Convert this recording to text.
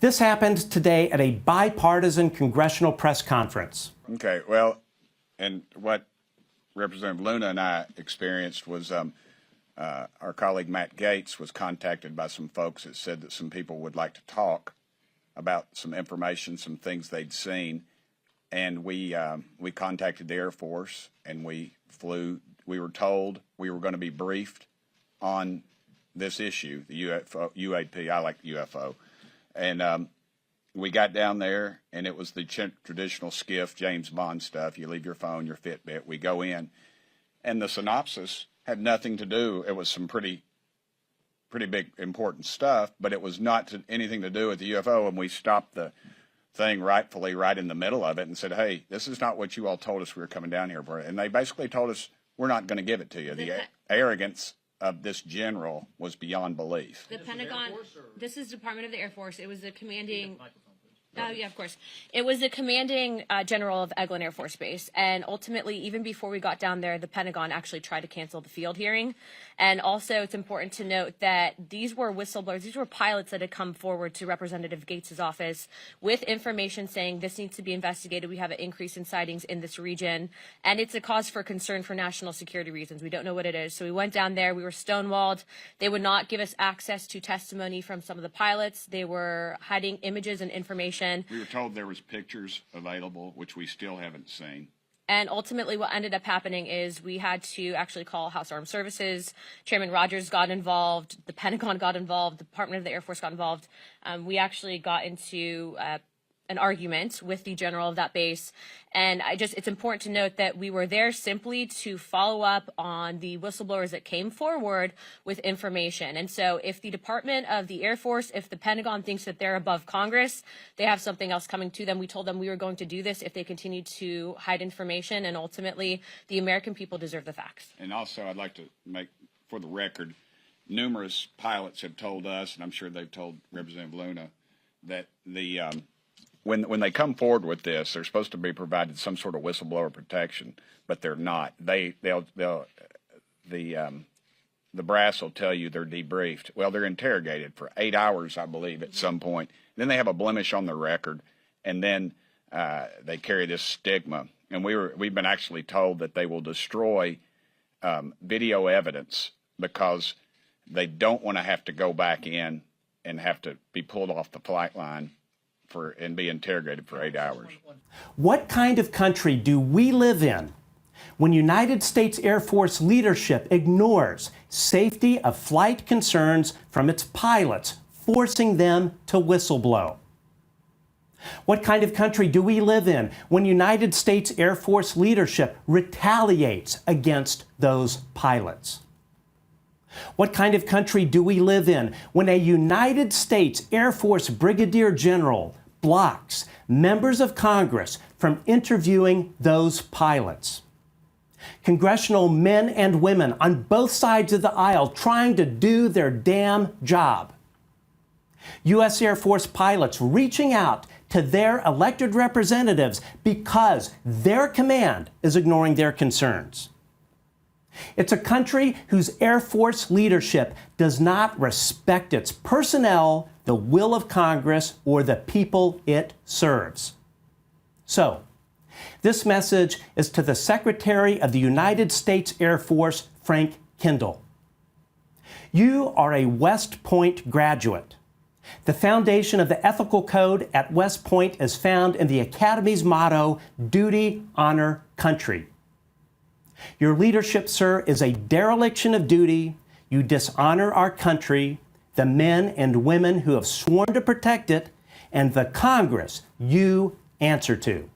This happened today at a bipartisan congressional press conference. Okay, well, and what Representative Luna and I experienced was our colleague Matt Gaetz was contacted by some folks that said that some people would like to talk about some information, some things they'd seen, and we contacted the Air Force and we flew. We were told we were going to be briefed on this issue, the UFO, UAP. I like UFO, and we got down there, and it was the traditional skiff, James Bond stuff. You leave your phone, your Fitbit. We go in, and the synopsis had nothing to do. It was some pretty big, important stuff, but it was not anything to do with the UFO. And we stopped the thing rightfully right in the middle of it and said, "Hey, this is not what you all told us we were coming down here for." And they basically told us, "We're not going to give it to you." The arrogance of this general was beyond belief. The Pentagon, this is Department of the Air Force. It was the commanding, yeah, of course. It was the commanding general of Elgin Air Force Base. And ultimately, even before we got down there, the Pentagon actually tried to cancel the field hearing. And also, it's important to note that these were whistleblowers. These were pilots that had come forward to Representative Gates' office with information saying this needs to be investigated. We have an increase in sightings in this region. And it's a cause for concern for national security reasons. We don't know what it is. So we went down there. We were stonewalled. They would not give us access to testimony from some of the pilots. They were hiding images and information. We were told there was pictures available, which we still haven't seen. And ultimately what ended up happening is we had to actually call House Armed Services. Chairman Rogers got involved. The Pentagon got involved. The Department of the Air Force got involved. We actually got into an argument with the general of that base. And it's important to note that we were there simply to follow up on the whistleblowers that came forward with information. And so if the Department of the Air Force, if the Pentagon thinks that they're above Congress, they have something else coming to them. We told them we were going to do this if they continued to hide information. And ultimately, the American people deserve the facts. And also, I'd like to make, for the record, numerous pilots have told us, and I'm sure they've told Representative Luna, that the when they come forward with this, they're supposed to be provided some sort of whistleblower protection, but they're not. The brass will tell you they're debriefed. Well, they're interrogated for 8 hours, I believe, at some point. Then they have a blemish on their record, and then they carry this stigma. And we've been actually told that they will destroy video evidence because they don't want to have to go back in and have to be pulled off the flight line and be interrogated for 8 hours. What kind of country do we live in when United States Air Force leadership ignores safety of flight concerns from its pilots, forcing them to whistleblow? What kind of country do we live in when United States Air Force leadership retaliates against those pilots? What kind of country do we live in when a United States Air Force Brigadier General blocks members of Congress from interviewing those pilots? Congressional men and women on both sides of the aisle trying to do their damn job. U.S. Air Force pilots reaching out to their elected representatives because their command is ignoring their concerns. It's a country whose Air Force leadership does not respect its personnel, the will of Congress, or the people it serves. So, this message is to the Secretary of the United States Air Force, Frank Kendall. You are a West Point graduate. The foundation of the ethical code at West Point is found in the Academy's motto, Duty, Honor, Country. Your leadership, sir, is a dereliction of duty. You dishonor our country, the men and women who have sworn to protect it, and the Congress you answer to.